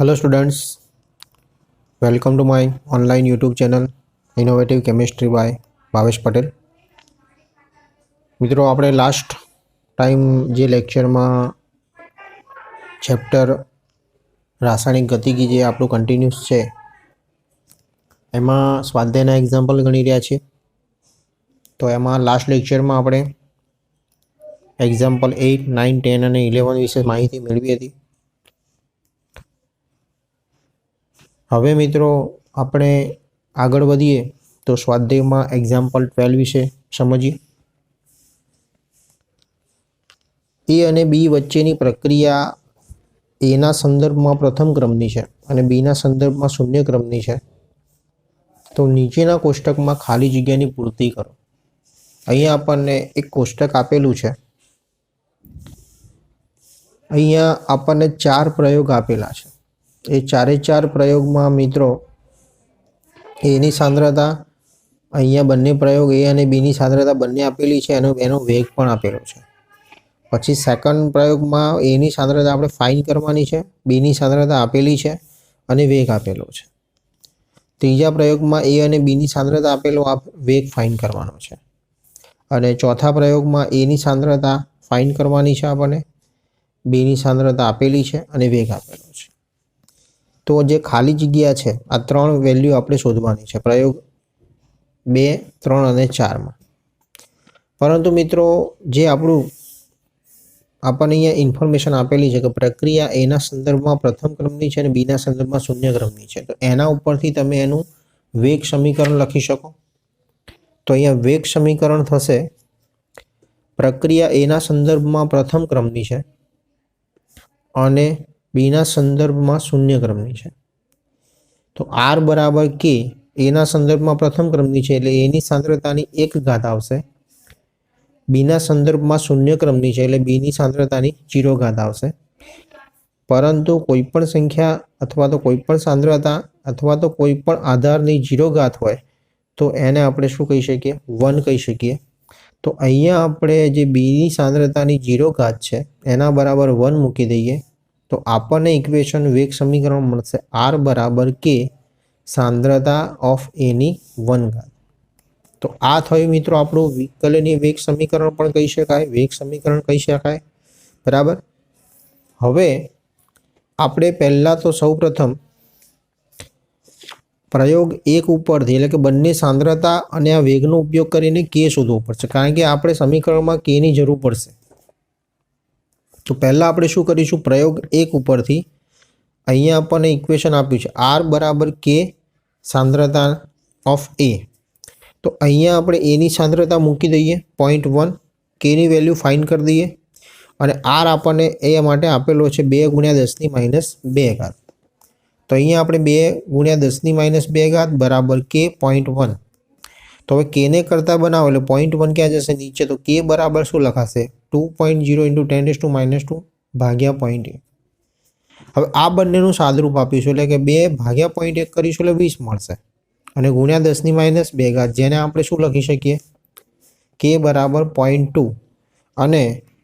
Hello students, welcome to my online YouTube channel Innovative Chemistry by Bhavesh Patel. મિત્રો આપણે last time જે લેક્ચરમાં chapter રાસાયણિક ગતિકી જે આપણું કન્ટિન્યુઅસ છે એમાં સ્વાધ્યાયના એક્ઝામ્પલ ગણી રહ્યા છીએ। તો એમાં લાસ્ટ લેક્ચરમાં આપણે એક્ઝામ્પલ 8, 9, 10 અને 11 વિશે માહિતી મેળવી હતી। હવે મિત્રો આપણે આગળ વધીએ તો સ્વાધ્યાયમાં એક્ઝામ્પલ 12 વિશે સમજીએ। એ અને બી વચ્ચેની પ્રક્રિયા એના સંદર્ભમાં પ્રથમ ક્રમની છે અને બીના સંદર્ભમાં શૂન્ય ક્રમની છે, તો નીચેના કોષ્ટકમાં ખાલી જગ્યાની પૂર્તિ કરો। અહીંયા આપણને એક કોષ્ટક આપેલું છે, અહીંયા આપણને 4 પ્રયોગ આપેલા છે। એ ચારે ચાર પ્રયોગમાં મિત્રો એની સાંદ્રતા, અહીંયા બંને પ્રયોગ એ અને બીની સાંદ્રતા બંને આપેલી છે, એનો વેગ પણ આપેલો છે। પછી સેકન્ડ પ્રયોગમાં એની સાંદ્રતા આપણે ફાઇન કરવાની છે, બીની સાંદ્રતા આપેલી છે અને વેગ આપેલો છે। ત્રીજા પ્રયોગમાં એ અને બીની સાંદ્રતા આપેલો, વેગ ફાઇન કરવાનો છે। અને ચોથા પ્રયોગમાં એની સાંદ્રતા ફાઇન કરવાની છે, આપણને બીની સાંદ્રતા આપેલી છે અને વેગ આપેલો છે। તો જે ખાલી જગ્યા છે આ 3 વેલ્યુ આપણે શોધવાની છે પ્રયોગ 2, 3 અને 4માં। પરંતુ મિત્રો જે આપણને અહીંયા ઇન્ફોર્મેશન આપેલી છે કે પ્રક્રિયા એના સંદર્ભમાં પ્રથમ ક્રમની છે અને બીના સંદર્ભમાં શૂન્ય ક્રમની છે, તો એના ઉપરથી તમે એનું વેગ સમીકરણ લખી શકો। તો અહીંયા વેગ સમીકરણ થશે, પ્રક્રિયા એના સંદર્ભમાં પ્રથમ ક્રમની છે અને બીના સંદર્ભમાં શૂન્ય ક્રમની છે, તો આર બરાબર કે એના સંદર્ભમાં પ્રથમ ક્રમની છે એટલે એની સાંદ્રતાની 1 ઘાત આવશે, બીના સંદર્ભમાં શૂન્ય ક્રમની છે એટલે બીની સાંદ્રતાની 0 ઘાત આવશે। પરંતુ કોઈપણ સંખ્યા અથવા તો કોઈપણ સાંદ્રતા અથવા તો કોઈપણ આધારની 0 ઘાત હોય તો એને આપણે શું કહી શકીએ? 1 કહી શકીએ। તો અહીંયા આપણે જે બીની સાંદ્રતાની 0 ઘાત છે એના બરાબર 1 મૂકી દઈએ તો આપણને ઇક્વેશન વેગ સમીકરણ મળશે આર બરાબર કે સાંદ્રતા ઓફ એની 1 ઘાત। તો આ થયું મિત્રો આપણું વિકલનીય વેગ સમીકરણ પણ કહી શકાય, વેગ સમીકરણ કહી શકાય, બરાબર। હવે આપણે પહેલા તો સૌપ્રથમ પ્રયોગ 1 ઉપરથી એટલે કે બંને સાંદ્રતા અને આ વેગનો ઉપયોગ કરીને કે શોધવો પડશે, કારણ કે આપણે સમીકરણમાં કે ની જરૂર પડશે। તો પહેલાં આપણે શું કરીશું, પ્રયોગ 1 ઉપરથી અહીંયા આપણને ઇક્વેશન આપ્યું છે આર બરાબર કે સાંદ્રતા ઓફ એ, તો અહીંયા આપણે એની સાંદ્રતા મૂકી દઈએ 0.1, કેની વેલ્યુ ફાઇન કરી દઈએ અને આર આપણને એ માટે આપેલો છે 2 × 10⁻2 ઘાત। તો અહીંયા આપણે 2 × 10⁻2 ઘાત બરાબર કે 0.1। તો હવે કેને કરતાં બનાવો એટલે 0.1 ક્યાં જશે? નીચે। તો કે બરાબર શું લખાશે? 2.0 × 10⁻2 ભાગ્યા 0.1। હવે આ બંનેનું સાદરૂપ આપીશું એટલે કે 2 ભાગ્યા 0.1 કરીશું એટલે 20 મળશે અને ગુણ્યા 10⁻2 ઘાત, જેને આપણે શું લખી શકીએ? કે બરાબર 0.2। અને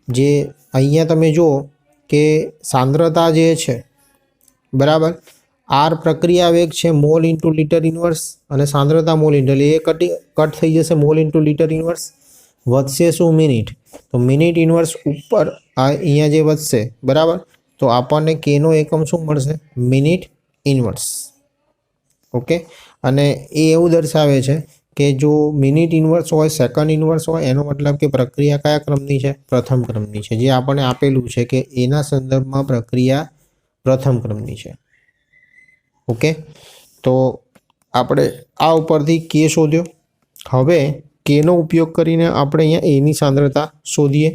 જે અહીંયા તમે જુઓ કે સાંદ્રતા જે છે, બરાબર, આર પ્રક્રિયા વેગ છે મોલ ઇન્ટુ લિટર ઇન્વર્સ અને સાંદ્રતા મોલ ઇન્ટુ, એટલે એ કટ થઈ જશે મોલ ઇન્ટુ લિટર ઇન્વર્સ, વધશે શું? મિનિટ। તો મિનિટ ઇન્વર્સ ઉપર અહીંયા જે વધશે, બરાબર, તો આપણને કેનો એકમ શું મળશે? Minute inverse. ઓકે, અને એ એવું દર્શાવે છે કે જો મિનિટ ઇન્વર્સ હોય, સેકન્ડ ઇન્વર્સ હોય, એનો મતલબ કે પ્રક્રિયા કયા ક્રમની છે? પ્રથમ ક્રમની છે, જે આપણને આપેલું છે કે એના સંદર્ભમાં પ્રક્રિયા પ્રથમ ક્રમની છે। ઓકે, તો આપણે આ ઉપરથી કે શોધ્યો। હવે કેનો ઉપયોગ કરીને આપણે અહીંયા એની સાંદ્રતા શોધીએ।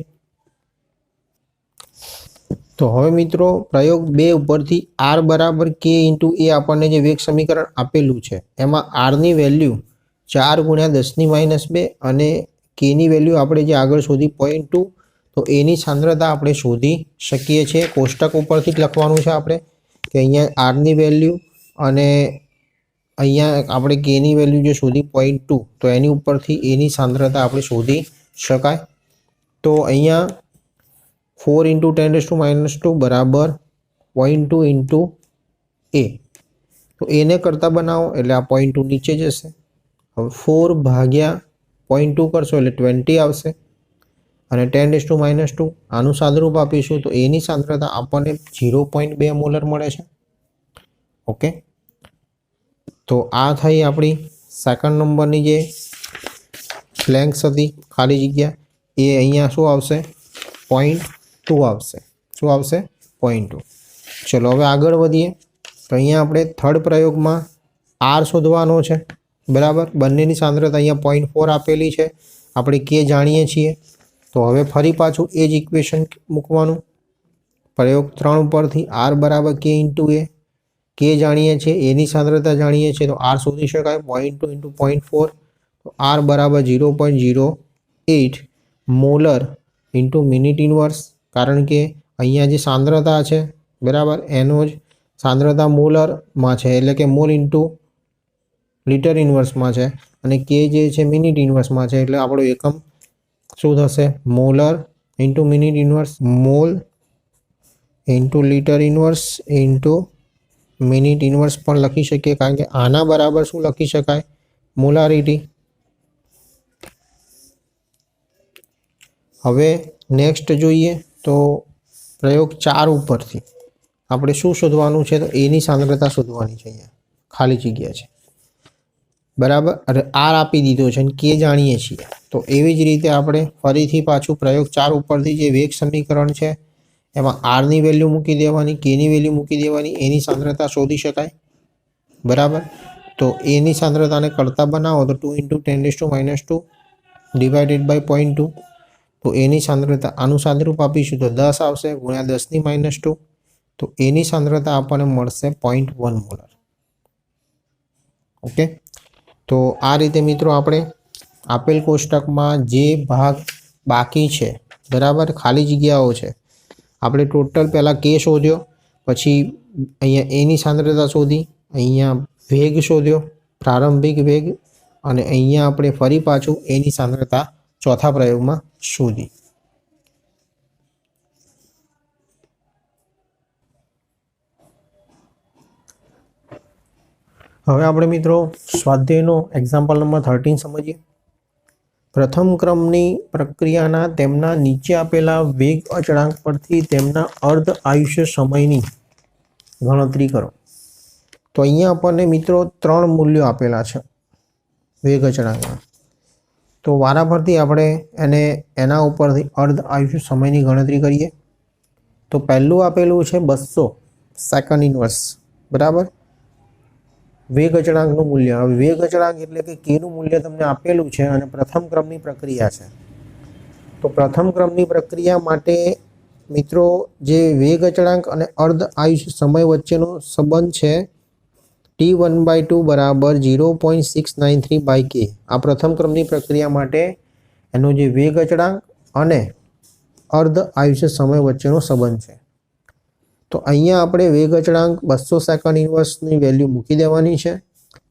તો હવે મિત્રો પ્રયોગ 2 ઉપરથી આર બરાબર કે ઇન્ટુ એ આપણને જે વેગ સમીકરણ આપેલું છે એમાં આરની વેલ્યુ 4 × 10⁻2 અને કેની વેલ્યુ આપણે જે આગળ શોધી 0.2, તો એની સાંદ્રતા આપણે શોધી શકીએ છીએ। કોષ્ટક ઉપરથી જ લખવાનું છે આપણે કે અહીંયા આરની વેલ્યુ અને અહીંયા આપણે કેની વેલ્યુ જે શોધી 0.2, તો એની ઉપરથી એની સાંદ્રતા આપણે શોધી શકાય। તો અહીંયા 4 × 10⁻2 બરાબર 0.2 × એ. તો એને કરતાં બનાવો એટલે આ 0.2 નીચે જશે. હવે 4 ભાગ્યા 0.2 કરશો એટલે 20 આવશે અને 10⁻². આનું સાદુરૂપ આપીશું તો એની સાંદ્રતા આપણને 0.2 મોલર મળે છે. ઓકે, તો આ થઈ આપણી સેકન્ડ નંબરની જે બ્લેન્ક્સ હતી, ખાલી જગ્યા, એ અહીંયા શું આવશે? 0.2 આવશે. શું આવશે? 0.2. ચલો હવે આગળ વધીએ. તો અહીંયા આપણે થર્ડ પ્રયોગમાં આર શોધવાનો છે, બરાબર. બંનેની સાંદ્રતા અહીંયા 0.4 આપેલી છે, આપણે કે જાણીએ છીએ. તો હવે ફરી પાછું એ જ ઇક્વેશન મૂકવાનું. પ્રયોગ 3 ઉપરથી આર બરાબર કે ઇન્ટુ એ, કે જાણીએ છીએ, એની સાંદ્રતા જાણીએ છીએ, તો આર શોધી શકાય 0.2 ઇન્ટુ 0.4. તો આર બરાબર 0.08 મોલર ઇન્ટુ મિનિટ ઇનવર્સ. કારણ કે અહીંયા જે સાંદ્રતા છે, બરાબર, એનો જ સાંદ્રતા મોલરમાં છે, એટલે કે મોલ ઇન્ટુ લિટર ઇનવર્સમાં છે, અને કે જે છે મિનિટ ઇનવર્સમાં છે, એટલે આપણો એકમ શું થશે? Molar into minute inverse. Mall into litre inverse into minute inverse પણ લખી શકીએ, કારણ કે આના બરાબર શું લખી શકાય? મોલારિટી. હવે નેક્સ્ટ જોઈએ તો પ્રયોગ 4 ઉપરથી આપણે શું શોધવાનું છે? તો એની સાંદ્રતા શોધવાની છે. અહીંયા ખાલી જગ્યા છે, બરાબર. અરે આર આપી દીધો છે અને કે જાણીએ છીએ. તો એવી જ રીતે આપણે ફરીથી પાછું પ્રયોગ 4 ઉપરથી જે વેગ સમીકરણ છે એમાં આરની વેલ્યુ મૂકી દેવાની, કેની વેલ્યુ મૂકી દેવાની, એની સાંદ્રતા શોધી શકાય, બરાબર. તો એની સાંદ્રતાને કરતાં બનાવો તો 2 ઇન્ટુ 10⁻² ડિવાઇડેડ બાય 0.2. તો એની સાંદ્રતા આનું સાદુરૂપ આપીશું તો 10 આવશે ગુણ્યા 10⁻². તો એની સાંદ્રતા આપણને મળશે 0.1 મોલર. ઓકે, તો આ રીતે મિત્રો આપણે આપેલ કોષ્ટકમાં જે ભાગ બાકી છે, બરાબર, ખાલી જગ્યાઓ છે, આપણે ટોટલ પહેલાં કે શોધ્યો, પછી અહીંયા એની સાંદ્રતા શોધી, અહીંયા વેગ શોધ્યો, પ્રારંભિક વેગ, અને અહીંયા આપણે ફરી પાછું એની સાંદ્રતા ચોથા પ્રયોગમાં શોધી. હવે આપણે મિત્રો સ્વાધ્યાયનો એક્ઝામ્પલ નંબર 13 સમજીએ. પ્રથમ ક્રમની પ્રક્રિયાના તેમના નીચે આપેલા વેગ અચળાંક પરથી તેમના અર્ધ આયુષ્ય સમયની ગણતરી કરો. તો અહીંયા આપણને મિત્રો 3 મૂલ્યો આપેલા છે વેગ અચળાંકના. તો વારાફરતી આપણે એના ઉપરથી અર્ધ આયુષ્ય સમયની ગણતરી કરીએ. તો પહેલું આપેલું છે 200 સેકન્ડ ઇનવર્સ, બરાબર, વેગ અચળાંકનું મૂલ્ય. હવે વેગ અચળાંક એટલે કે કેનું મૂલ્ય તમને આપેલું છે અને પ્રથમ ક્રમની પ્રક્રિયા છે. તો પ્રથમ ક્રમની પ્રક્રિયા માટે મિત્રો જે વેગ અચળાંક અને અર્ધ આયુષ્ય સમય વચ્ચેનો સંબંધ છે T1/2 બરાબર 0.693/k. આ પ્રથમ ક્રમની પ્રક્રિયા માટે એનો જે વેગ અચળાંક અને અર્ધ આયુષ્ય સમય વચ્ચેનો સંબંધ છે. તો અહીંયા આપણે વેગ અચળાંક 200 સેકન્ડ ઇનવર્સની વેલ્યુ મૂકી દેવાની છે.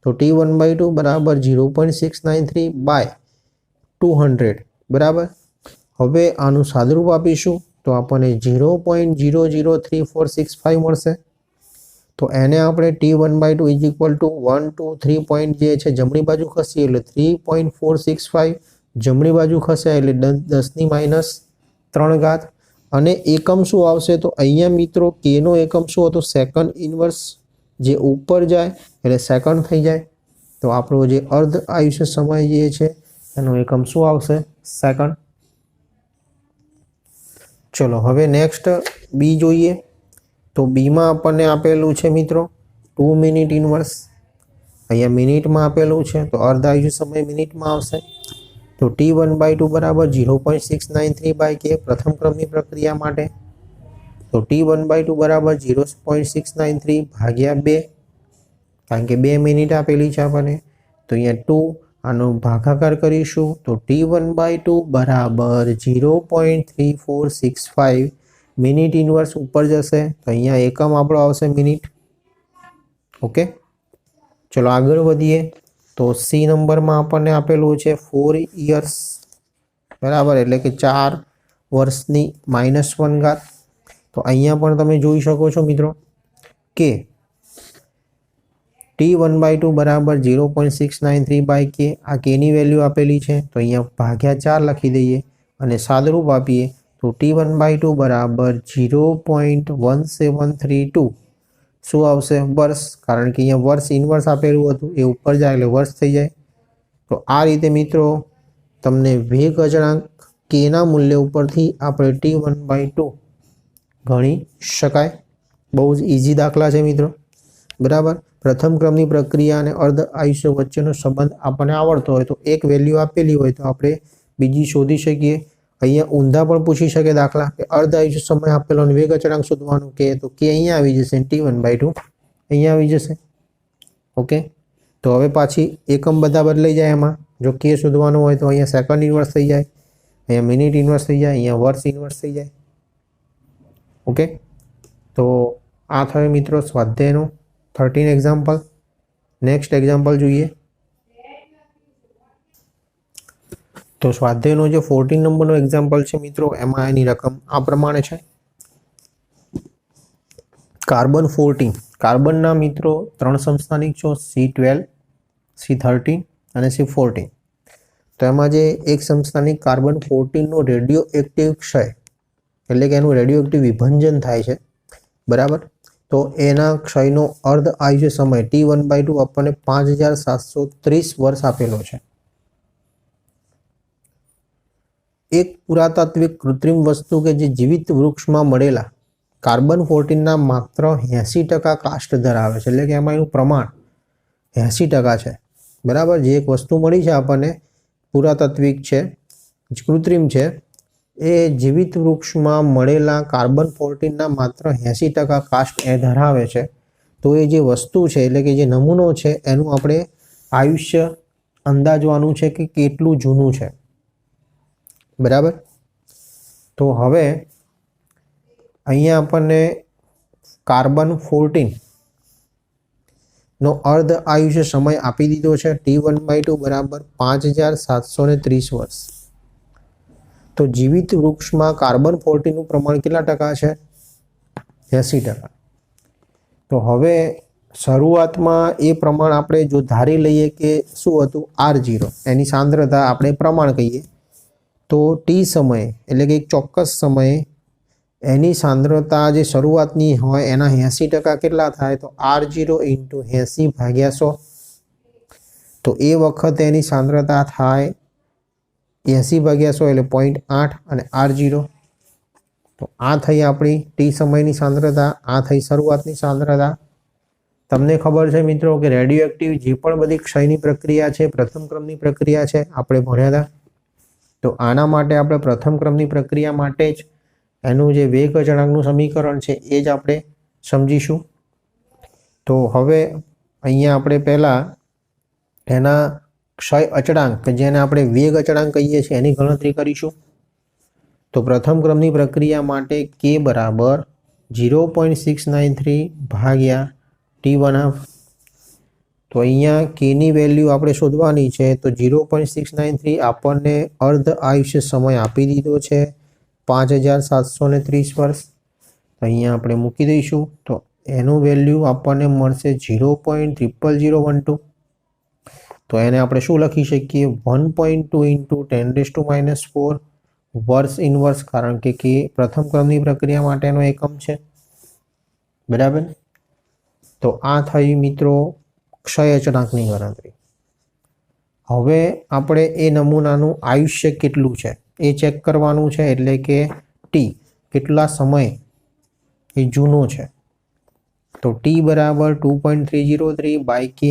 તો T1/2 બરાબર 0.693/200, બરાબર. હવે આનું સાદુરૂપ આપીશું તો આપણને 0.003465 મળશે. તો એને આપણે T1/2 is equal two 1 2 3 point જે છે જમણી બાજુ ખસીએ એટલે 3.465, જમણી બાજુ ખસે એટલે 10⁻³ અને એકમ શું આવશે? તો અહીંયા મિત્રો કેનો એકમ શું હતો? Second inverse. જે ઉપર જાય એટલે સેકન્ડ થઈ જાય. તો આપણો જે અર્ધ આયુષ્ય સમય જે છે એનો એકમ શું આવશે? સેકન્ડ. ચલો હવે નેક્સ્ટ બી જોઈએ. તો બીમાં આપણને આપેલું છે મિત્રો 2 મિનિટ ઇનવર્સ. અહીંયા મિનિટમાં આપેલું છે તો અર્ધ આયુષ્ય સમય મિનિટમાં આવશે. તો T1/2 બરાબર 0.693/k પ્રથમ ક્રમની પ્રક્રિયા માટે. તો T1/2 બરાબર 0.693/2, કારણ કે 2 મિનિટ આપેલી છે આપણને. તો અહીંયા 2 આનો ભાગાકાર કરીશું તો T1/2 બરાબર 0.3465 મિનિટ ઇનવર્સ ઉપર જશે. તો અહીંયા એકમ આપણો આવશે મિનિટ. ઓકે, ચલો આગળ વધીએ. તો સી નંબરમાં આપણને આપેલું છે 4 યર્સ, બરાબર, એટલે કે 4 વર્ષની -1 ઘાત. તો અહીંયા પણ તમે જોઈ શકો છો મિત્રો કે T1/2 બરાબર 0.693/k। આ કેની વેલ્યુ આપેલી છે તો અહીંયા ભાગ્યા 4 લખી દઈએ અને સાદરૂપ આપીએ તો T1/2 બરાબર 0.1732 શું આવશે? વર્ષ, કારણ કે અહીંયા વર્ષ ઇનવર્સ આપેલું હતું એ ઉપર જાય એટલે વર્ષ થઈ જાય। તો આ રીતે મિત્રો તમને વેગ અચળાંક કેના મૂલ્ય ઉપરથી આપણે T1/2 ગણી શકાય। બહુ જ ઇઝી દાખલા છે મિત્રો, બરાબર। પ્રથમ ક્રમની પ્રક્રિયા અને અર્ધ આયુષ્ય વચ્ચેનો સંબંધ આપણને આવડતો હોય તો એક વેલ્યુ આપેલી હોય તો આપણે બીજી શોધી શકીએ। અહીંયા ઊંધા પણ પૂછી શકે દાખલા કે અર્ધ આયુષ્ય સમય આપેલો અને વેગ અચળાંક શોધવાનું કે તો કે અહીંયા આવી જશે, T1/2 અહીંયા આવી જશે। ઓકે, તો હવે પાછી એકમ બધા બદલાઈ જાય એમાં। જો કે શોધવાનું હોય તો અહીંયા સેકન્ડ ઇન્વર્સ થઈ જાય, અહીંયા મિનિટ ઇન્વર્સ થઈ જાય, અહીંયા વર્ષ ઇન્વર્સ થઈ જાય। ઓકે, તો આ થયો મિત્રો સ્વાધ્યાયનો 13 એક્ઝામ્પલ। નેક્સ્ટ એક્ઝામ્પલ જોઈએ તો સ્વાધ્યાયનો જે 14 નંબરનો એક્ઝામ્પલ છે મિત્રો, એમાં એની રકમ આ પ્રમાણે છે। કાર્બન 14, કાર્બનના મિત્રો 3 સમસ્થાનિક છે, C12, C13 અને C14। તો એમાં જે એક સમસ્થાનિક કાર્બન 14 નો રેડિયો એક્ટિવ ક્ષય એટલે કે એનું રેડિયો એક્ટિવ વિભંજન થાય છે, બરાબર। તો એના ક્ષયનો અર્ધ આયુષ્ય સમય T1/2 આપણને 5730 વર્ષ આપેલો છે। એક પુરાતાત્વિક કૃત્રિમ વસ્તુ કે જે જીવિત વૃક્ષમાં મળેલા કાર્બન 14ના માત્ર 80% કાસ્ટ ધરાવે છે, એટલે કે એમાં એનું પ્રમાણ 80% છે, બરાબર। જે એક વસ્તુ મળી છે આપણને પુરાતાત્વિક છે, કૃત્રિમ છે, એ જીવિત વૃક્ષમાં મળેલા કાર્બન 14ના માત્ર 80% કાસ્ટ એ ધરાવે છે। તો એ જે વસ્તુ છે એટલે કે જે નમૂનો છે એનું આપણે આયુષ્ય અંદાજવાનું છે કે કેટલું જૂનું છે, બરાબર। તો હવે અહીંયા આપણને કાર્બન 14 નો અર્ધ આયુષ્ય સમય આપી દીધો છે T1/2 બરાબર 5730 વર્ષ। તો જીવિત વૃક્ષમાં કાર્બન 14 નું પ્રમાણ કેટલા ટકા છે? 80%। તો હવે શરૂઆતમાં એ પ્રમાણ આપણે જો ધારી લઈએ કે શું હતું R0, એની સાંદ્રતા આપણે પ્રમાણ કહીએ તો T સમયે એટલે કે એક ચોક્કસ સમયે એની સાંદ્રતા જે શરૂઆતની હોય એના 80% કેટલા થાય તો R0 × 80/100। તો એ વખતે એની સાંદ્રતા થાય 80/100 એટલે 0.8 અને R0। તો આ થઈ આપણી T સમયની સાંદ્રતા, આ થઈ શરૂઆતની સાંદ્રતા। તમને ખબર છે મિત્રો કે રેડિયો એક્ટિવ જે પણ બધી ક્ષયની પ્રક્રિયા છે પ્રથમ ક્રમની પ્રક્રિયા છે આપણે ભણ્યા હતા। તો આના માટે આપણે પ્રથમ ક્રમની પ્રક્રિયા માટે જ એનું જે વેગ અચળાંકનું સમીકરણ છે એ જ આપણે સમજીશું। તો હવે અહીંયા આપણે પહેલાં એના ક્ષય અચળાંક કે જેને આપણે વેગ અચળાંક કહીએ છીએ એની ગણતરી કરીશું। તો પ્રથમ ક્રમની પ્રક્રિયા માટે K બરાબર 0.693 T1/2। તો અહીંયા કેની વેલ્યુ આપણે શોધવાની છે તો 0.693 આપણને અર્ધ આયુષ્ય સમય આપી દીધો છે 5730 વર્ષ। તો અહીંયા આપણે મૂકી દઈશું તો એનું વેલ્યુ આપણને મળશે 0.00012। તો એને આપણે શું લખી શકીએ 1.2 × 10⁻⁴ વર્ષ ઇનવર્સ, કારણ કે પ્રથમ ક્રમની પ્રક્રિયા માટેનો એકમ છે, બરાબર। તો આ થઈ મિત્રો ક્ષય અચળાંકની ગણતરી। હવે આપણે એ નમૂનાનું આયુષ્ય કેટલું છે એ ચેક કરવાનું છે, એટલે કે T કેટલા સમય એ જૂનો છે। તો T બરાબર 2.303/k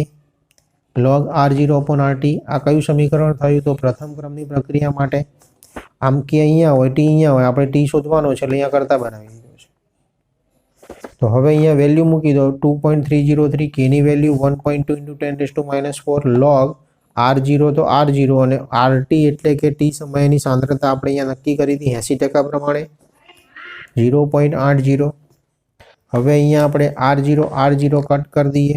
log R0/RT। આ કયું સમીકરણ થયું તો પ્રથમ ક્રમની પ્રક્રિયા માટે। આમ કે અહીંયા હોય T અહીંયા હોય, આપણે T શોધવાનો છે એટલે અહીંયા કરતા બનાવી દીધો છે। તો હવે અહીંયા વેલ્યુ મૂકી દો 2.303, કેની વેલ્યુ 1.2 × 10⁻⁴ log R0 તો R0 અને RT એટલે કે T સમયની સાંદ્રતા આપણે અહીંયા નક્કી કરી હતી 80% પ્રમાણે 0.80। હવે અહીંયા આપણે R0 કટ કરી દઈએ,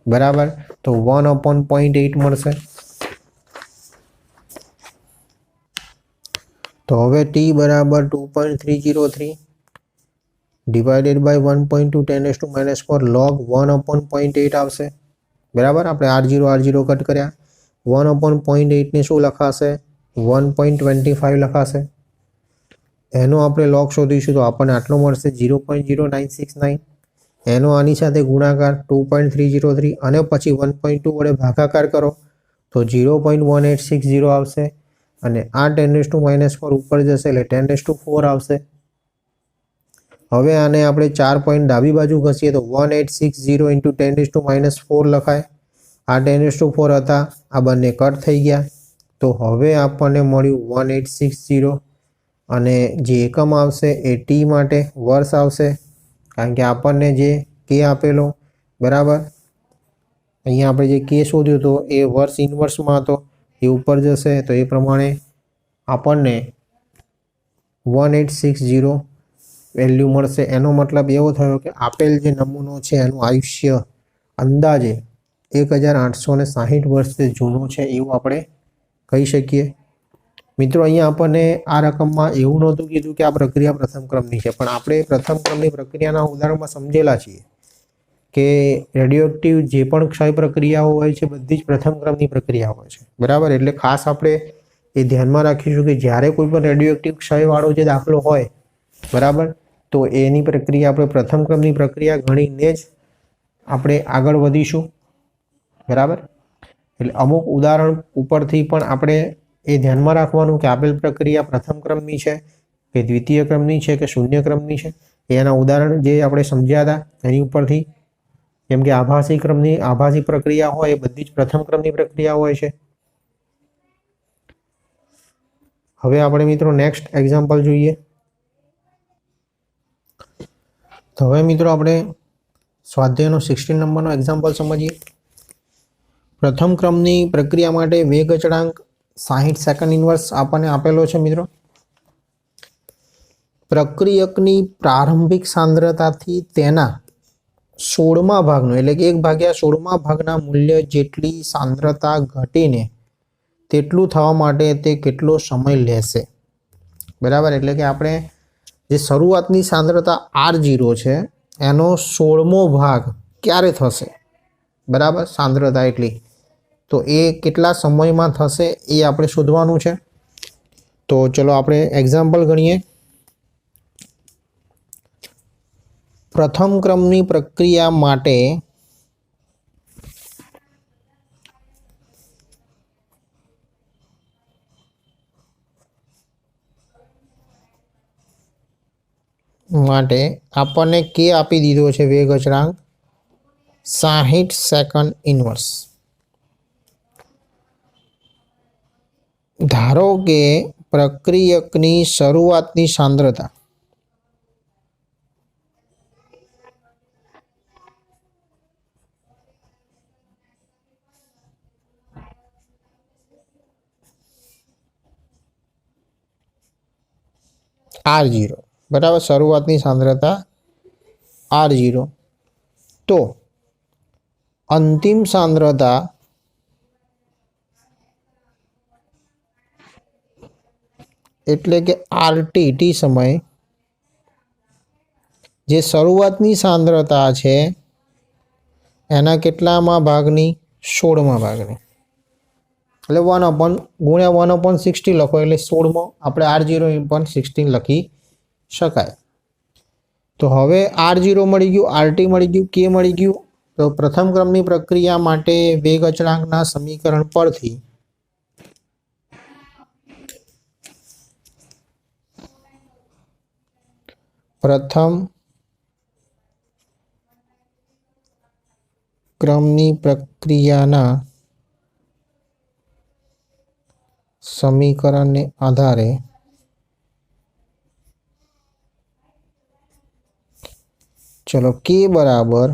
બરાબર। તો 1/0.8 મળશે। તો હવે T બરાબર 2.303 ડિવાઇડેડ બાય 1.2 10⁻⁻⁴ log 1/0.8 આવશે બરાબર. આપણે r0 કટ કર્યા. 1/0.8 ને શું લખાશે? 1.25 લખાશે. એનો આપણે log શોધીશું તો આપણને આટલો મળશે 0.0969. એનો આની સાથે ગુણાકાર 2.303 અને પછી 1.2 વડે ભાગાકાર કરો તો 0.1860 આવશે. અને આ 10⁻⁴ ઉપર જશે એટલે 10⁴ આવશે. હવે આને આપણે 4 પોઈન્ટ ડાબી બાજુ ઘસીએ તો 1860 ઇન્ટુ 10⁻⁴ લખાય. આ 10⁴ હતા, આ બંને કટ થઈ ગયા. તો હવે આપણને મળ્યું 1860 અને જે એકમ આવશે એ ટી માટે વર્ષ આવશે કારણ કે આપણને જે કે આપેલો બરાબર. અહીંયા આપણે જે કે શોધ્યો હતો એ વર્ષ ઇનવર્સમાં હતો, એ ઉપર જશે તો એ પ્રમાણે આપણને 1860 વેલ્યુ મળશે. એનો મતલબ એવો થયો કે આપેલ જે નમૂનો છે એનું આયુષ્ય અંદાજે 1860 વર્ષથી જૂનો છે એવું આપણે કહી શકીએ. મિત્રો અહીંયા આપણને આ રકમમાં એવું નહોતું કીધું કે આ પ્રક્રિયા પ્રથમ ક્રમની છે, પણ આપણે પ્રથમ ક્રમની પ્રક્રિયાના ઉદાહરણમાં સમજેલા છીએ કે રેડિયોએક્ટિવ જે પણ ક્ષય પ્રક્રિયાઓ હોય છે બધી જ પ્રથમ ક્રમની પ્રક્રિયા હોય છે બરાબર. એટલે ખાસ આપણે એ ધ્યાનમાં રાખીશું કે જ્યારે કોઈ પણ રેડિયોએક્ટિવ ક્ષયવાળો જે દાખલો હોય બરાબર તો એની પ્રક્રિયા આપણે પ્રથમ ક્રમની પ્રક્રિયા ગણીને જ આપણે આગળ વધીશું બરાબર. એટલે અમુક ઉદાહરણ ઉપરથી પણ આપણે એ ધ્યાનમાં રાખવાનું કે આપેલ પ્રક્રિયા પ્રથમ ક્રમની છે કે દ્વિતીય ક્રમની છે કે શૂન્ય ક્રમની છે. એના ઉદાહરણ જે આપણે સમજ્યા હતા એની ઉપરથી, કેમ કે આભાસી પ્રક્રિયા હોય એ બધી જ પ્રથમ ક્રમની પ્રક્રિયા હોય છે. હવે આપણે મિત્રો નેક્સ્ટ એક્ઝામ્પલ જોઈએ. તો હવે મિત્રો આપણે સ્વાધ્યાયનો 16 નંબરનો એક્ઝામ્પલ સમજીએ. પ્રથમ ક્રમની પ્રક્રિયા માટે વેગ અચળાંક 60 સેકન્ડ ઇન્વર્સ આપણને આપેલો છે મિત્રો. પ્રક્રિયકની પ્રારંભિક સાંદ્રતાથી તેના 16મા ભાગનો એટલે કે 1/16મા ભાગના મૂલ્ય જેટલી સાંદ્રતા ઘટીને તેટલું થવા માટે તે કેટલો સમય લેશે બરાબર. એટલે કે આપણે જે શરૂઆતની સાંદ્રતા r0 છે એનો 16મો ભાગ ક્યારે થશે બરાબર સાંદ્રતા એટલી, તો એ કેટલા સમયમાં થશે એ આપણે શોધવાનું છે. તો ચલો આપણે એક્ઝામ્પલ ગણીએ. પ્રથમ ક્રમની પ્રક્રિયા માટે આપણને કે આપી દીધો છે વેગ અચળાંક 60 સેકન્ડ ઇન્વર્સ. ધારો કે પ્રક્રિયકની શરૂઆતની સાંદ્રતા r0 બરાબર, શરૂઆતની સાંદ્રતા r0, તો અંતિમ સાંદ્રતા એટલે કે RT ટી સમય જે શરૂઆતની સાંદ્રતા છે એના કેટલામાં ભાગની 16મા ભાગની, એટલે 1/1/60 લખો એટલે 16મો આપણે r0/16 લખી શકાય. તો હવે r0 મળી ગયું, RT મળી ગયું, k મળી ગયું. તો પ્રથમ ક્રમની પ્રક્રિયા માટે વેગ અચળાંકના સમીકરણ પરથી પ્રથમ ક્રમની પ્રક્રિયાના સમીકરણને આધારે ચલો કે બરાબર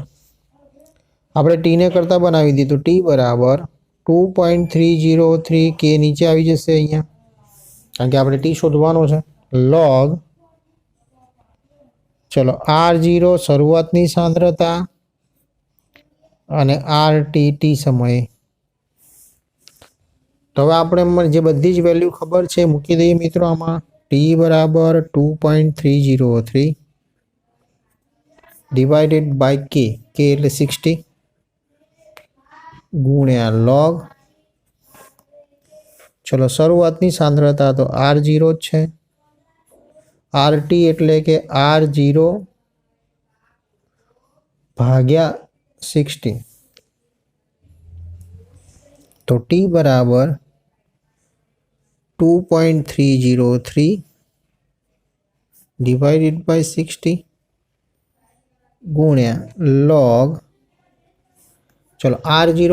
આપણે ટીને કરતાં બનાવી દીધું, ટી બરાબર 2.303 કે નીચે આવી જશે અહીંયા કારણ કે આપણે ટી શોધવાનો છે. લોગ ચલો r0 શરૂઆતની સાંદ્રતા અને RT ટી સમયે. તો હવે આપણે જે બધી જ વેલ્યુ ખબર છે મૂકી દઈએ મિત્રો આમાં. ટી બરાબર 2.303 ડિવાઇડેડ બાય કે, કે એટલે 60 ગુણ્યા log, ચલો શરૂઆતની સાંદ્રતા તો R0 જ છે, RT એટલે કે R0 ભાગ્યા 60, તો T બરાબર 2.303 ડિવાઇડેડ બાય 60 ગુણ્યા log, ચલો R0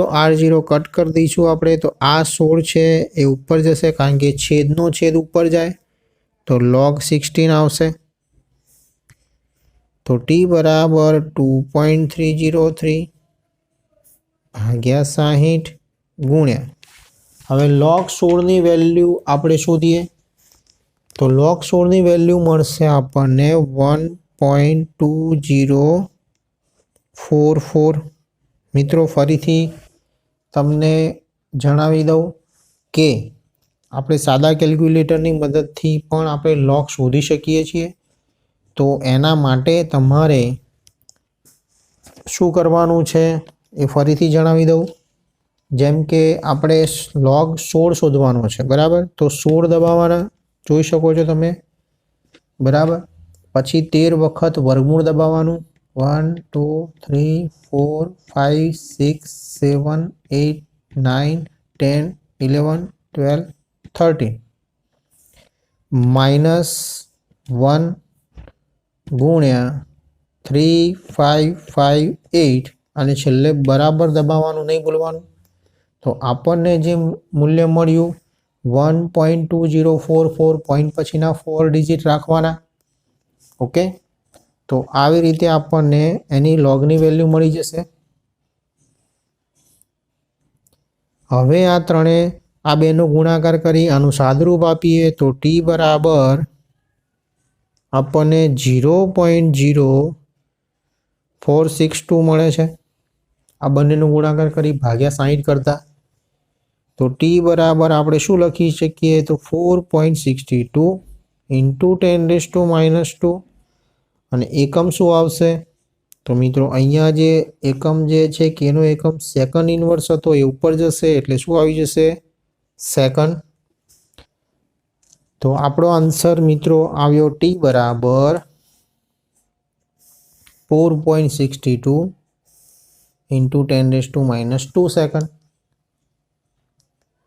કટ કરી દઈશું આપણે, તો આ 16 છે એ ઉપર જશે કારણ કે છેદનો છેદ ઉપર જાય, તો log 16 આવશે, તો T બરાબર 2.303 ભાગ્યા 60 ગુણ્યા, હવે log 16ની વેલ્યુ આપણે શોધીએ, તો log 16ની વેલ્યુ મળશે આપણને 1.2044। મિત્રો ફરીથી તમને જણાવી દઉં કે આપણે સાદા કેલ્ક્યુલેટરની મદદથી પણ આપણે log શોધી શકીએ છીએ, તો એના માટે તમારે શું કરવાનું છે એ ફરીથી જણાવી દઉં, જેમ કે આપણે log 16 શોધવાનો છે, બરાબર, તો 16 દબાવવાના, જોઈ શકો છો તમે, બરાબર, પછી 13 વખત વર્ગમૂળ દબાવવાનું, 1 2 3 4 5 6 7 8 9 10 11 12 13 -1 ગુણ્યા 3 5 5 8 અને છેલ્લે બરાબર દબાવવાનું નહીં ભૂલવાનું, તો આપણને જે મૂલ્ય મળ્યું 1.2044 પોઈન્ટ પછીના 4 ડિજિટ રાખવાના, ઓકે, તો આવી રીતે આપણને એની લોગની વેલ્યુ મળી જશે। હવે આ ત્રણે આ બેનો ગુણાકાર કરી આનું સાદરૂપ આપીએ તો T બરાબર આપણને 0.0462 મળે છે, આ બંનેનો ગુણાકાર કરી ભાગ્યા 60 કરતા, તો T બરાબર આપણે શું લખી શકીએ, તો 4.62 ઇન્ટુ 10⁻², અને એકમ શું આવશે, તો મિત્રો અહીંયા જે એકમ જે છે કે એનો એકમ સેકન્ડ ઇન્વર્સ હતો એ ઉપર જશે એટલે શું આવી જશે, સેકન્ડ, તો આપણો આન્સર મિત્રો આવ્યો T બરાબર 4.62 ઇન્ટુ 10⁻² સેકન્ડ,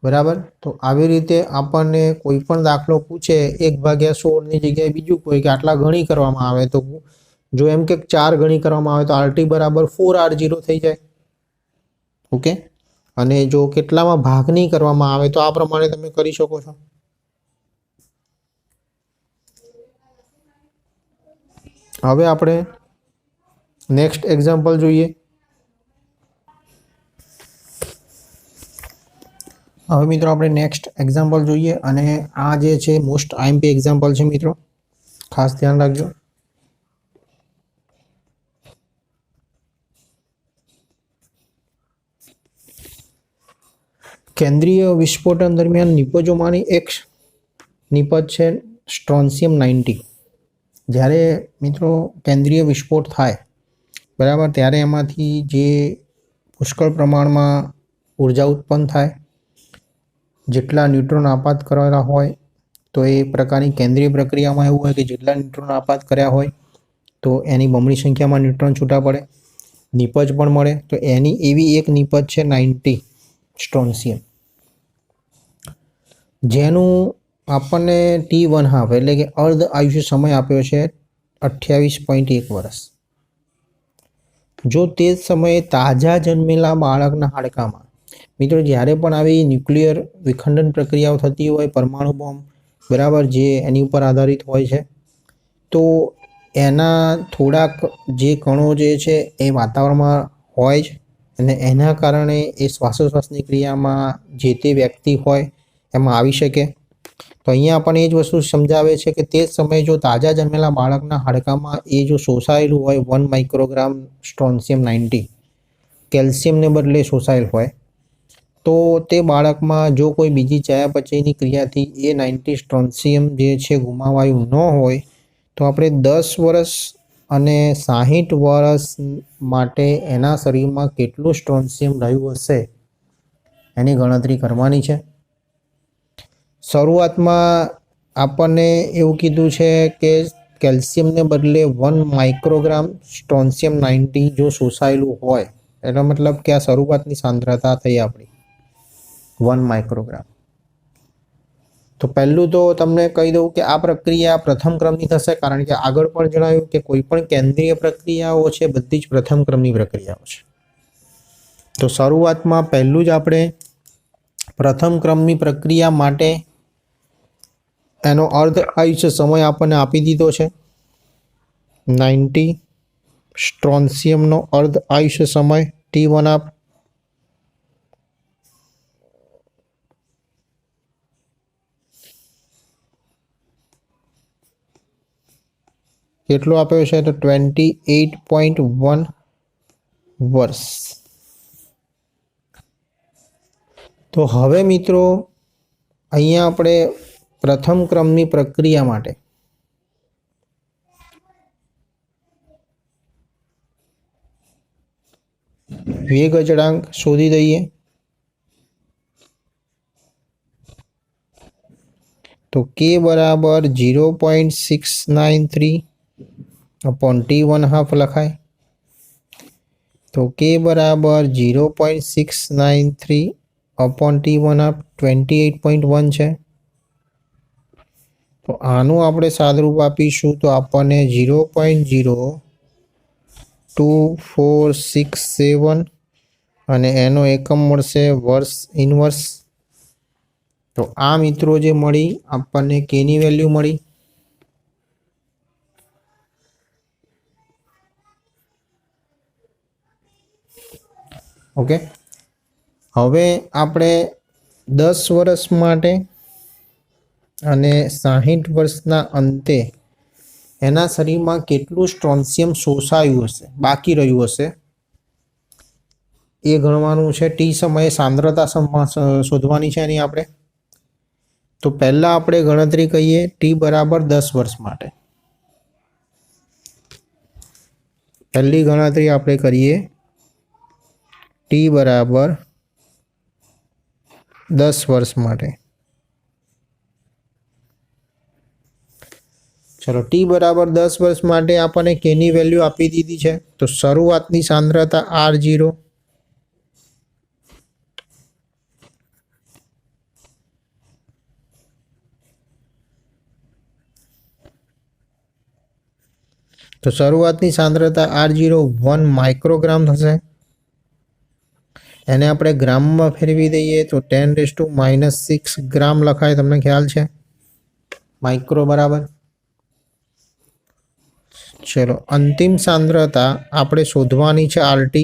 બરાબર। તો આવી રીતે આપણને કોઈ પણ દાખલો પૂછે 1/16ની જગ્યાએ બીજું કોઈ કે આટલા ગણી કરવામાં આવે, તો જો એમ કે 4 ગણી કરવામાં આવે તો RT બરાબર 4R0 થઈ જાય, ઓકે, અને જો કેટલામાં ભાગની કરવામાં આવે તો આ પ્રમાણે તમે કરી શકો છો। હવે આપણે નેક્સ્ટ એક્ઝામ્પલ જોઈએ। હવે મિત્રો આપણે નેક્સ્ટ એક્ઝામ્પલ જોઈએ, અને આ જે છે મોસ્ટ IMP એક્ઝામ્પલ છે મિત્રો, ખાસ ધ્યાન રાખજો। કેન્દ્રીય વિસ્ફોટન દરમિયાન નિપજોમાંની એક નિપજ છે સ્ટ્રોન્શિયમ 90। જ્યારે મિત્રો કેન્દ્રીય વિસ્ફોટ થાય, બરાબર, ત્યારે એમાંથી જે પુષ્કળ પ્રમાણમાં ઉર્જા ઉત્પન્ન થાય, જેટલા ન્યુટ્રોન આપાત કરેલા હોય તો એ પ્રકારની કેન્દ્રીય પ્રક્રિયામાં એવું હોય કે જેટલા ન્યુટ્રોન આપાત કર્યા હોય તો એની બમણી સંખ્યામાં ન્યુટ્રોન છૂટા પડે, નિપજ પણ મળે, તો એની એવી એક નિપજ છે 90 સ્ટ્રોન્શિયમ, જેનું આપણને T1/2 એટલે કે અર્ધ આયુષ્ય સમય આપ્યો છે 28.1 વર્ષ। જો તે જ સમયે તાજા જન્મેલા બાળકના હાડકામાં, મિત્રો જ્યારે પણ આવી ન્યુક્લિયર વિખંડન પ્રક્રિયાઓ થતી હોય, પરમાણુ બોમ્બ, બરાબર, જે એની ઉપર આધારિત હોય છે, તો એના થોડાક જે કણો જે છે એ વાતાવરણમાં હોય જ, અને એના કારણે એ શ્વાસોશ્વાસની ક્રિયામાં જે તે વ્યક્તિ હોય એમાં આવી શકે। તો અહીંયા આપણને એ જ વસ્તુ સમજાવે છે કે તે જ સમયે જો તાજા જન્મેલા બાળકના હાડકામાં એ જો શોષાયેલું હોય 1 માઇક્રોગ્રામ સ્ટ્રોન્શિયમ 90 કેલ્શિયમને બદલે શોષાયેલ હોય, તો તે બાળકમાં જો કોઈ બીજી ચયાપચયની ક્રિયાથી એ 90 સ્ટ્રોન્શિયમ જે છે ગુમાવાયું ન હોય, તો આપણે 10 વર્ષ અને 60 વર્ષ માટે એના શરીરમાં કેટલું સ્ટ્રોન્શિયમ રહ્યું હશે એની ગણતરી કરવાની છે. શરૂઆતમાં આપણને એવું કીધું છે કે કેલ્શિયમને બદલે 1 માઇક્રોગ્રામ સ્ટ્રોન્શિયમ 90 જો શોષાયેલું હોય, એનો મતલબ કે આ શરૂઆતની સાંદ્રતા થઈ આપણી 1 માઇક્રોગ્રામ. તો પહેલું તો તમને કહી દઉં કે આ પ્રક્રિયા પ્રથમ ક્રમની થશે, કારણ કે આગળ પણ જણાવ્યું કે કોઈ પણ કેન્દ્રીય પ્રક્રિયાઓ છે બધી જ પ્રથમ ક્રમની પ્રક્રિયાઓ છે. તો શરૂઆતમાં પહેલું જ આપણે પ્રથમ ક્રમની પ્રક્રિયા માટે એનો અર્ધ આયુષ્ય સમય આપણને આપી દીધો છે 90. સ્ટ્રોન્શિયમનો અર્ધ આયુષ્ય સમય T1 આપ. કેટલો આપ્યો છે? તો 28.1 વર્ષ. તો હવે મિત્રો અહીંયા આપણે પ્રથમ ક્રમની પ્રક્રિયા માટે વેગ અચળાંક શોધી દઈએ. તો K બરાબર 0.693 अपॉन T1/2 લખાય. તો K બરાબર 0.693 अपॉन T1/2 28.1 છે. તો આનું આપણે સાદરૂપ આપીશું તો આપણને 0.02467 અને એનો એકમ મળશે વર્ષ ઇનવર્સ. તો આ મિત્રો જે મળી આપણને કેની વેલ્યુ મળી. ઓકે, હવે આપણે 10 વર્ષ માટે અને 60 વર્ષના અંતે એના શરીરમાં કેટલું સ્ટ્રોન્શિયમ શોષાયું હશે, બાકી રહ્યું હશે, એ ગણવાનું છે. ટી સમયે સાંદ્રતા શોધવાની છે એની આપણે. તો પહેલાં આપણે ગણતરી કહીએ ટી બરાબર 10 વર્ષ માટે. પહેલી ગણતરી આપણે કરીએ ટી બરાબર 10 વર્ષ માટે. ચલો, ટી બરાબર 10 વર્ષ માટે આપણને કેની વેલ્યુ આપી દીધી છે. તો શરૂઆતની સાંદ્રતા R0, તો શરૂઆતની સાંદ્રતા R0 1 માઇક્રોગ્રામ થશે. એને આપણે ગ્રામમાં ફેરવી દઈએ તો 10⁻⁻6 ગ્રામ લખાય, તમને ખ્યાલ છે, માઇક્રો બરાબર. ચલો, અંતિમ સાંદ્રતા આપણે શોધવાની છે RT.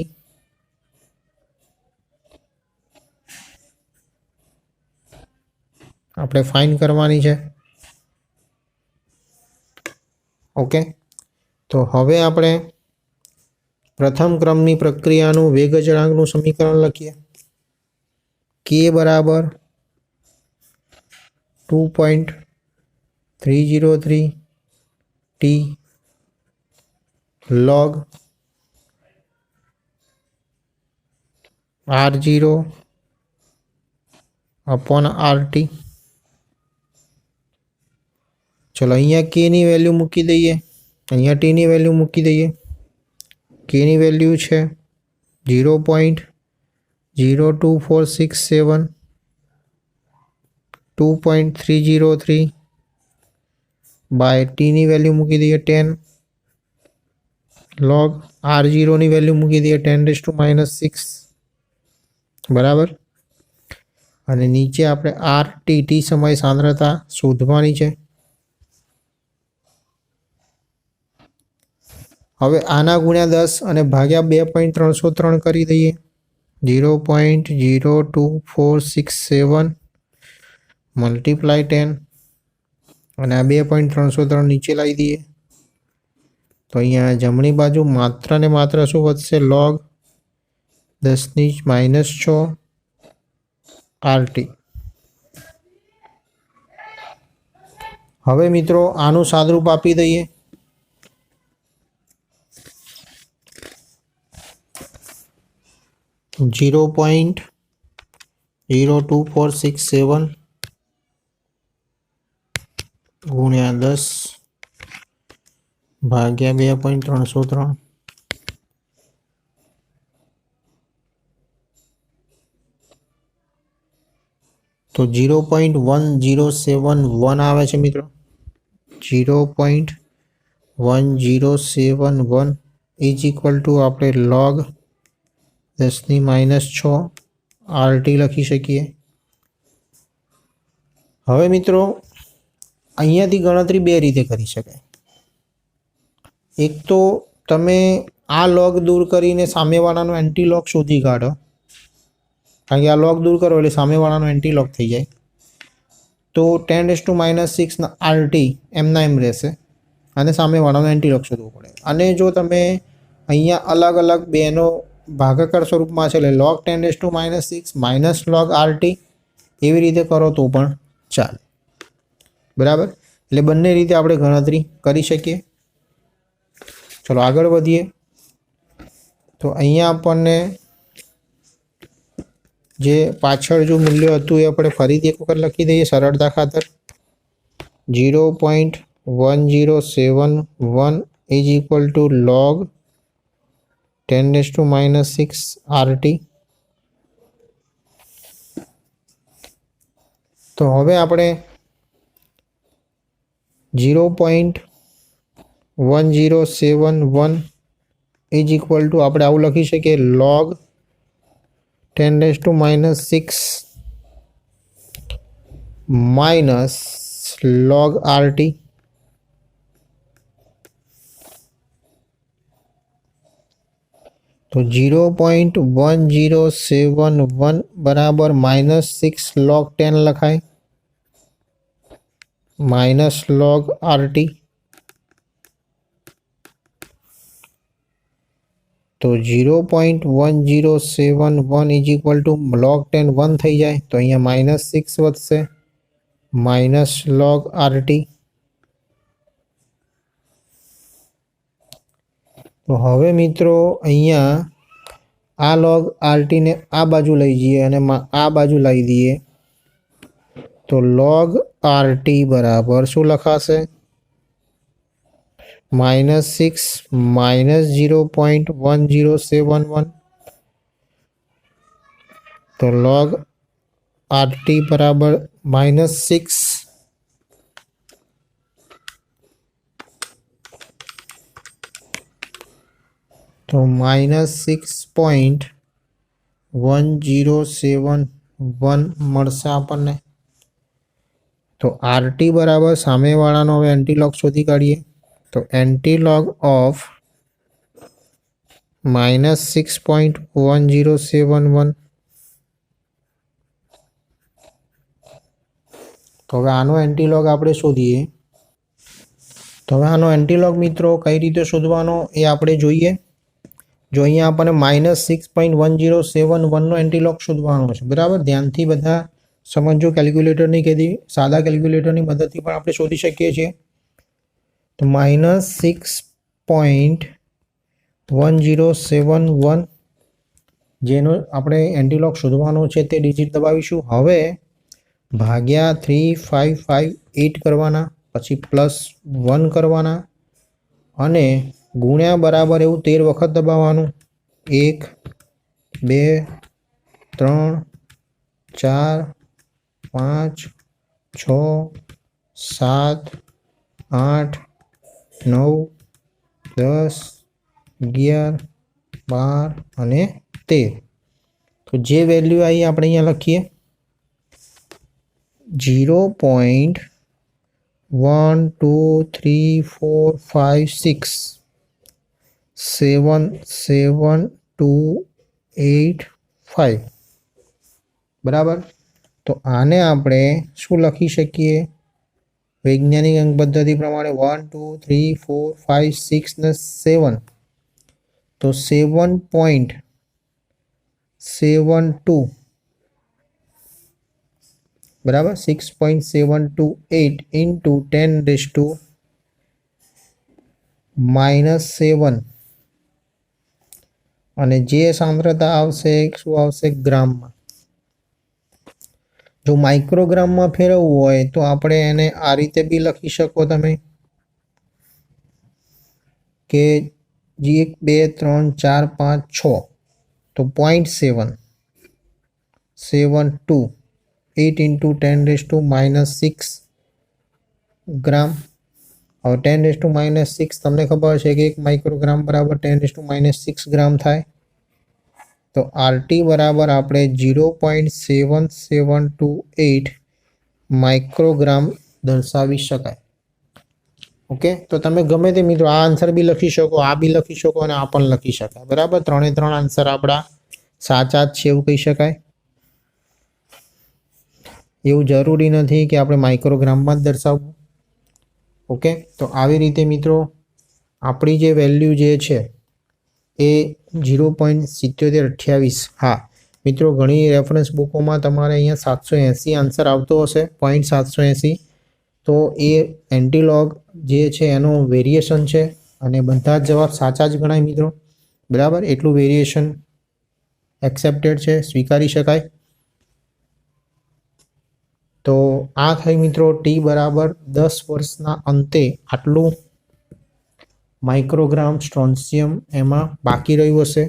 આપણે ફાઇન્ડ કરવાની છે. ઓકે, તો હવે આપણે પ્રથમ ક્રમની પ્રક્રિયાનું વેગ અચળાંકનું સમીકરણ લખીએ. K બરાબર 2.303 T log R0 upon RT. ચલો, અહીંયા K ની વેલ્યુ મૂકી દઈએ, અહીંયા T ની વેલ્યુ મૂકી દઈએ. K ની વેલ્યુ છે 0.02467 2.303 બાય T ની વેલ્યુ મૂકી દઈએ 10 log R0 ની વેલ્યુ મૂકી દઈએ 10⁻⁻6 બરાબર. અને નીચે આપણે RT ટી સમય સાંદ્રતા શોધવાની છે. હવે આના ગુણ્યા 10 અને ભાગ્યા 2.303 કરી દઈએ. 0.02467 મલ્ટીપ્લાય 10 અને આ 2.303 નીચે લાવી દઈએ. તો અહીંયા જમણી બાજુ માત્ર ને માત્ર શું વધશે? log 10⁻⁻6 RT. હવે મિત્રો આનું સાદરૂપ આપી દઈએ. 0.02467 ગુણ્યા 10 ભાગ્યા 2.303 તો 0.1071 આવે છે મિત્રો. 0.1071 ઇઝ ઇક્વલ ટુ આપણે log 10⁻6 RT લખી શકીએ. હવે મિત્રો અહીંયાથી ગણતરી બે રીતે કરી શકાય. એક તો તમે આ log દૂર કરીને સામેવાળાનો એન્ટી log શોધી કાઢો, કારણ કે આ log દૂર કરો એટલે સામેવાળાનો એન્ટી log થઈ જાય. તો 10⁻6 RT એમના એમ રહેશે અને સામેવાળાનો એન્ટી log શોધવો પડે. અને જો તમે અહીંયા અલગ અલગ બેનો ભાગાકાર સ્વરૂપમાં છે એટલે log 10⁻6 - log RT એવી રીતે કરો તો પણ ચાલે. બરાબર, એટલે બંને રીતે આપણે ગણતરી કરી શકીએ. ચલો આગળ વધીએ. તો અહીંયા આપણને જે પાછળ જો મૂલ્ય હતું એ આપણે ફરીથી એક વખત લખી દઈએ સરળતા ખાતર. 0.1071 is equal to log 10⁻6 RT. તો હવે આપણે 0.1071 ઇઝ ઇક્વલ ટુ આપણે આવું લખી શકીએ log 10⁻6 માઇનસ log RT. તો 0.1071 બરાબર -6 log 10 લખાય માઇનસ log RT. તો 0.1071 ઇઝ ઇક્વલ ટુ log 10 1 થઈ જાય તો અહીંયા -6 વધશે માઇનસ log RT. તો હવે મિત્રો અહીંયા આ log RT ને આ બાજુ લઈ જઈએ અને આ બાજુ લાવી દઈએ તો log RT બરાબર શું લખાશે? -6 માઇનસ 0.1071. તો log RT બરાબર -6 તો -6.1071 મળશે આપણને. તો RT બરાબર સામેવાળાનો હવે એન્ટી log શોધી કાઢીએ. તો એન્ટી log ઓફ -6.1071. તો હવે આનો એન્ટી log આપણે શોધીએ. તો હવે આનો એન્ટી log મિત્રો કઈ રીતે શોધવાનો એ આપણે જોઈએ. જો અહીંયા આપણને -6.1071 નો એન્ટી log શોધવાનો છે. બરાબર, ધ્યાનથી બધા સમજો. કેલ્ક્યુલેટરની કે સાદા કેલ્ક્યુલેટરની મદદથી પણ આપણે શોધી શકીએ છીએ. તો -6.1071 જેનો આપણે એન્ટી log શોધવાનો છે તે ડિજિટ દબાવીશું. હવે ભાગ્યા 3558 કરવાના, પછી +1 કરવાના અને ગુણ્યા બરાબર એવું 13 વખત દબાવવાનું. 1 2 3 4 5 6 7 8 9 10 11 12 અને 13. તો જે વેલ્યુ આવી આપણે અહીંયા લખીએ 0.12345677285. બરાબર, તો આને આપણે શું લખી શકીએ વૈજ્ઞાનિક અંક પદ્ધતિ પ્રમાણે? 1 2 3 4 5 6 ને 7. તો 7.72 બરાબર 6.728 ઇન્ટુ 10⁻⁻7 અને જે સાંદ્રતા આવશે શું આવશે ગ્રામમાં। જો માઇક્રોગ્રામમાં ફેરવવું હોય તો આપણે એને આ રીતે બી લખી શકો તમે કે 1 2 3 4 5 6 તો 0.772 8 × 10⁻⁻6 ગ્રામ। હવે 10⁻⁻6 તમને ખબર છે કે 1 માઇક્રોગ્રામ બરાબર 10⁻⁻6 ગ્રામ થાય। તો આરટી બરાબર આપણે 0.7728 માઇક્રોગ્રામ દર્શાવી શકાય। ઓકે, તો તમે ગમે તે મિત્રો આ આન્સર બી લખી શકો, આ બી લખી શકો અને આ પણ લખી શકાય। બરાબર, 3 આન્સર આપણા સાચા જ છે એવું કહી શકાય। એવું જરૂરી નથી કે આપણે માઇક્રોગ્રામમાં જ દર્શાવવું। ઓકે, તો આવી રીતે મિત્રો આપણી જે વેલ્યુ જે છે એ 0.7728। હા મિત્રો, ઘણી રેફરન્સ બુકોમાં તમારે અહીંયા 780 આન્સર આવતો હશે, 0.780। તો એ એન્ટીલોગ જે છે એનો વેરિએશન છે અને બધા જ જવાબ સાચા જ ગણાય મિત્રો। બરાબર, એટલું વેરિએશન એક્સેપ્ટેડ છે, સ્વીકારી શકાય। તો આ થઈ મિત્રો ટી બરાબર 10 વર્ષના અંતે આટલું માઇક્રોગ્રામ સ્ટ્રોન્શિયમ એમાં બાકી રહ્યું હશે।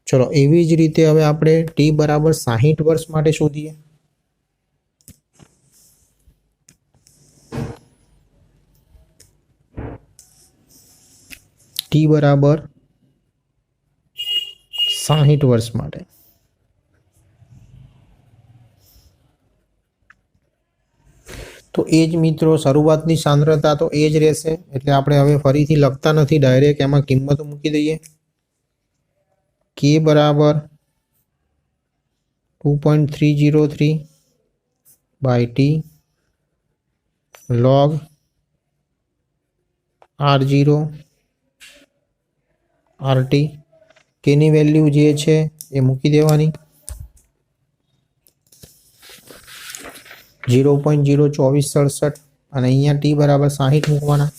ચલો, એવી જ રીતે હવે આપણે ટી બરાબર 60 વર્ષ માટે શોધીએ। ટી બરાબર 60 વર્ષ માટે તો એ જ મિત્રો શરૂઆતની સાંદ્રતા તો એ જ રહેશે, એટલે આપણે હવે ફરીથી લખતા નથી, ડાયરેક્ટ એમાં કિંમતો મૂકી દઈએ। કે બરાબર 2.303 by T log R0 RT। કેની વેલ્યુ જે છે એ મૂકી દેવાની 0.02467 અને અહીંયા ટી બરાબર 60 મૂકવાના।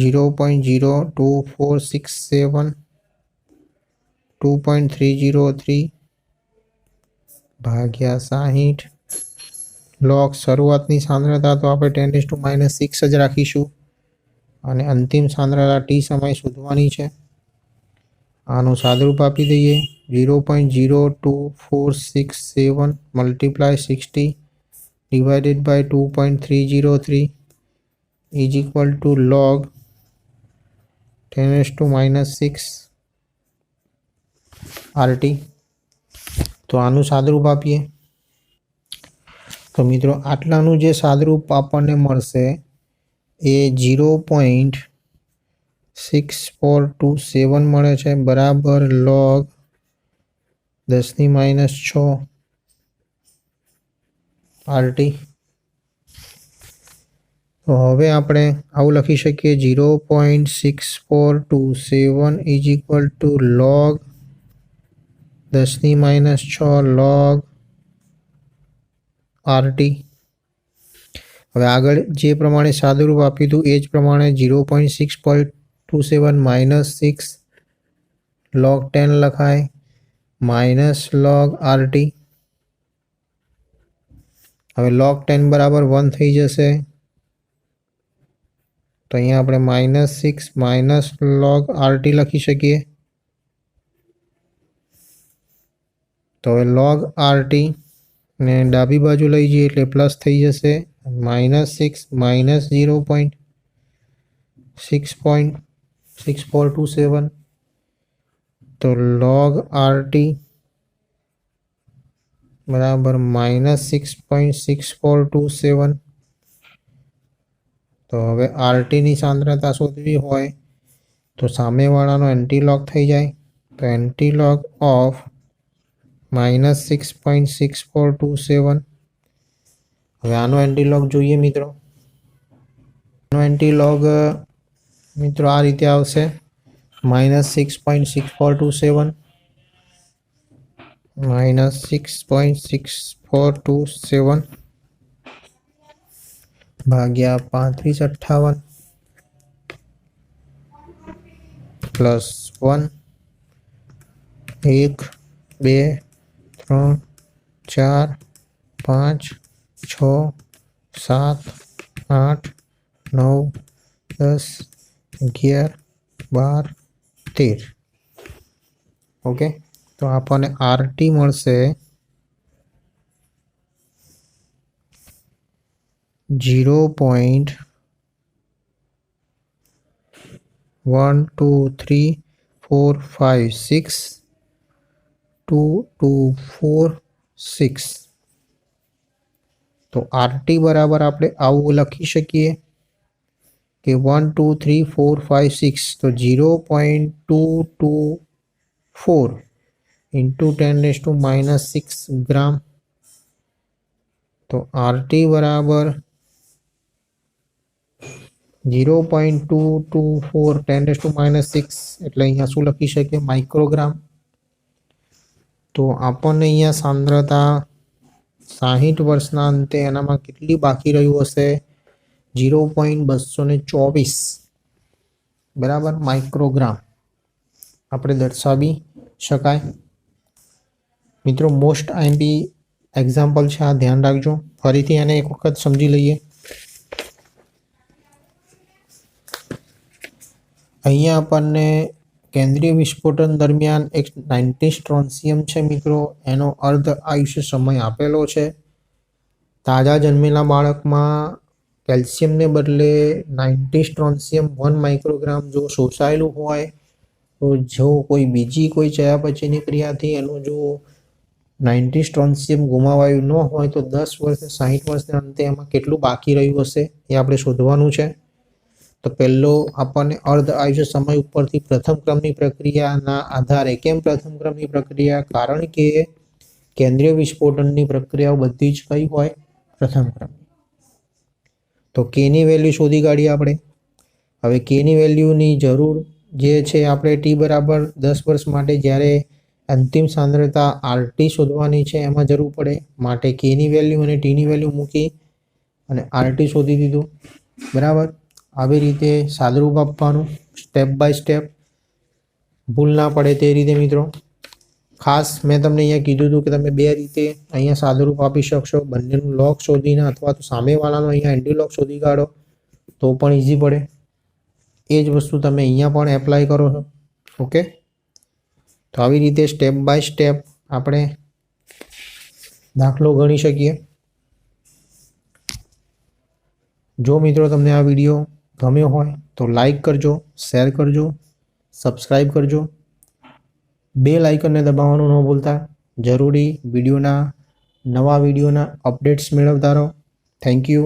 0.02467 2.303 ભાગ્યા 60 log શરૂઆતની સાંદ્રતા તો આપણે 10⁻⁻6 જ રાખીશું અને અંતિમ સાંદ્રતા ટી સમય શોધવાની છે। આનું સાદુરૂપ આપી દઈએ 0.02467 × 60 divided by 2.303 is equal to log 10⁻⁻6 RT। તો આનું સાદુરૂપ આપીએ તો મિત્રો આટલાનું જે સાદુરૂપ આપણને મળશે એ 0.6427 મળે છે, બરાબર log 10⁻⁻6 RT। તો હવે આપણે આવું લખી શકીએ 0.6427 is equal to log 10⁻⁻6 log RT। હવે આગળ જે પ્રમાણે સાદુરૂપ આપ્યું હતું એ જ પ્રમાણે 0.627 - 6 log 10 લખાય માઇનસ log RT। હવે log 10 બરાબર 1 થઈ જશે તો અહીંયા આપણે -6 માઇનસ log RT લખી શકીએ। તો હવે log RT ને ડાબી બાજુ લઈ જઈએ એટલે પ્લસ થઈ જશે -6 માઇનસ 0.6427 તો log RT બરાબર -6.6427। તો હવે આરટીની સાંદ્રતા શોધવી હોય તો સામેવાળાનો એન્ટીલોગ થઈ જાય તો એન્ટીલોગ ઓફ -6.6427। હવે આનો એન્ટીલોગ જોઈએ મિત્રો, આનો એન્ટીલોગ મિત્રો આ રીતે આવશે -6.6427 -6.6427 ભાગ્યા 3558 +1 1 2 3 4 5 6 7 8 9 10 11 12 13. ઓકે, તો આપણને RT મળશે 0.1 2 3 4 5 6 2 2 4 6. તો RT બરાબર આપણે આવું લખી શકીએ કે 1 2 3 4 5 6, તો 0.224 इंटू 10⁻⁻6 ग्राम. तो RT बराबर 0.224 10⁻⁻6 એટલે અહીંયા શું લખી શકીએ? માઇક્રોગ્રામ. તો આપણને અહીંયા સાંદ્રતા 60 વર્ષના અંતે એનામાં કેટલી બાકી રહ્યું હશે? 0.224 બરાબર માઇક્રોગ્રામ આપણે દર્શાવી શકાય. મિત્રો, મોસ્ટ આઈએમપી એક્ઝામ્પલ છે, આ ધ્યાન રાખજો. ફરીથી એને એક વખત સમજી લઈએ. અહીંયા આપણને કેન્દ્રીય વિસ્ફોટન દરમિયાન એક 90 સ્ટ્રોન્સિયમ છે મિત્રો, એનો અર્ધ આયુષ્ય સમય આપેલો છે. તાજા જન્મેલા બાળકમાં કેલ્શિયમને બદલે 90 સ્ટ્રોન્સિયમ 1 માઇક્રોગ્રામ જો શોષાયેલું હોય, તો જો કોઈ બીજી કોઈ ચયાપચયની ક્રિયાથી એનું જો 90 સ્ટ્રોન્સિયમ ગુમાવાયું ન હોય, તો 10 વર્ષે 60 વર્ષના અંતે એમાં કેટલું બાકી રહ્યું હશે એ આપણે શોધવાનું છે. તો પહેલો આપણને અર્ધ આયુષ્ય સમય ઉપરથી પ્રથમ ક્રમની પ્રક્રિયાના આધારે. કેમ પ્રથમ ક્રમની પ્રક્રિયા? કારણ કે કેન્દ્રીય વિસ્ફોટનની પ્રક્રિયાઓ બધી જ કઈ હોય? પ્રથમ ક્રમની. તો કેની વેલ્યુ શોધી કાઢીએ આપણે. હવે કેની વેલ્યુની જરૂર જે છે આપણે T બરાબર 10 વર્ષ માટે જ્યારે અંતિમ સાંદ્રતા RT શોધવાની છે એમાં જરૂર પડે, માટે કેની વેલ્યુ અને ટીની વેલ્યુ મૂકી અને RT શોધી દીધું. બરાબર, આવી રીતે સાદુરૂપ આપવાનું, સ્ટેપ બાય સ્ટેપ, ભૂલ ના પડે તે રીતે મિત્રો. ખાસ મેં તમને અહીંયા કીધું હતું કે તમે બે રીતે અહીંયા સાદુરૂપ આપી શકશો. બંનેનું લોગ શોધીને અથવા તો સામેવાળાનો અહીંયા એન્ટી લોગ શોધી કાઢો તો પણ ઇઝી પડે. એ જ વસ્તુ તમે અહીંયા પણ એપ્લાય કરો છો. ઓકે, તો આવી રીતે સ્ટેપ બાય સ્ટેપ આપણે દાખલો ગણી શકીએ. જો મિત્રો તમને આ વિડીયો ગમ્યો હોય તો લાઈક કરજો, શેર કરજો, સબસ્ક્રાઈબ કરજો. બેલ આઇકનને દબાવવાનું ન ભૂલતા. જરૂરી નવા વિડીયોના અપડેટ્સ મેળવતા રહો. Thank you.